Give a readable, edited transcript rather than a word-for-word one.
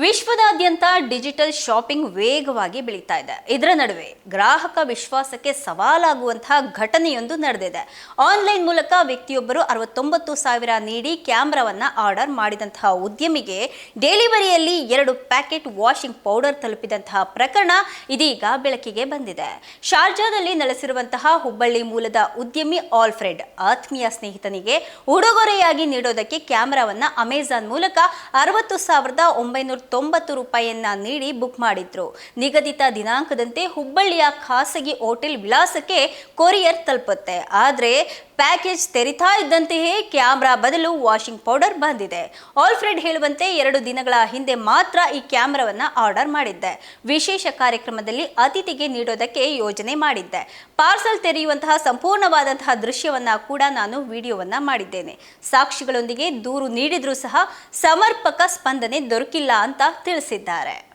ವಿಶ್ವದಾದ್ಯಂತ digital shopping ವೇಗವಾಗಿ ಬೆಳೀತಾ ಇದೆ. ಇದರ ನಡುವೆ ಗ್ರಾಹಕ ವಿಶ್ವಾಸಕ್ಕೆ ಸವಾಲಾಗುವಂತಹ ಘಟನೆಯೊಂದು ನಡೆದಿದೆ. ಆನ್ಲೈನ್ ಮೂಲಕ ವ್ಯಕ್ತಿಯೊಬ್ಬರು 69,000 ನೀಡಿ ಕ್ಯಾಮೆರಾವನ್ನ ಆರ್ಡರ್ ಮಾಡಿದಂತಹ ಉದ್ಯಮಿಗೆ ಡೆಲಿವರಿಯಲ್ಲಿ 2 ಪ್ಯಾಕೆಟ್ ವಾಷಿಂಗ್ ಪೌಡರ್ ತಲುಪಿದಂತಹ ಪ್ರಕರಣ ಇದೀಗ ಬೆಳಕಿಗೆ ಬಂದಿದೆ. ಶಾರ್ಜಾದಲ್ಲಿ ನೆಲೆಸಿರುವಂತಹ ಹುಬ್ಬಳ್ಳಿ ಮೂಲದ ಉದ್ಯಮಿ ಆಲ್ಫ್ರೆಡ್ ಆತ್ಮೀಯ ಸ್ನೇಹಿತನಿಗೆ ಉಡುಗೊರೆಯಾಗಿ ನೀಡೋದಕ್ಕೆ ಕ್ಯಾಮೆರಾವನ್ನ ಅಮೆಜಾನ್ ಮೂಲಕ 60,990 ರೂಪಾಯಿಯನ್ನ ನೀಡಿ ಬುಕ್ ಮಾಡಿದ್ರು. ನಿಗದಿತ ದಿನಾಂಕದಂತೆ ಹುಬ್ಬಳ್ಳಿಯ ಖಾಸಗಿ ಹೋಟೆಲ್ ವಿಳಾಸಕ್ಕೆ ಕೊರಿಯರ್ ತಲುಪುತ್ತೆ. ಆದರೆ ಪ್ಯಾಕೇಜ್ ತೆರಿತಾ ಇದ್ದಂತೆಯೇ ಕ್ಯಾಮೆರಾ ಬದಲು ವಾಷಿಂಗ್ ಪೌಡರ್ ಬಂದಿದೆ. ಆಲ್ಫ್ರೆಡ್ ಹೇಳುವಂತೆ 2 ದಿನಗಳ ಹಿಂದೆ ಮಾತ್ರ ಈ ಕ್ಯಾಮೆರಾವನ್ನ ಆರ್ಡರ್ ಮಾಡಿದ್ದೆ. ವಿಶೇಷ ಕಾರ್ಯಕ್ರಮದಲ್ಲಿ ಅತಿಥಿಗೆ ನೀಡೋದಕ್ಕೆ ಯೋಜನೆ ಮಾಡಿದ್ದೆ. ಪಾರ್ಸಲ್ ತೆರೆಯುವಂತಹ ಸಂಪೂರ್ಣವಾದಂತಹ ದೃಶ್ಯವನ್ನ ಕೂಡ ನಾನು ವಿಡಿಯೋವನ್ನ ಮಾಡಿದ್ದೇನೆ. ಸಾಕ್ಷಿಗಳೊಂದಿಗೆ ದೂರು ನೀಡಿದ್ರೂ ಸಹ ಸಮರ್ಪಕ ಸ್ಪಂದನೆ ದೊರಕಿಲ್ಲ ಅಂತ ತಿಳಿಸಿದ್ದಾರೆ.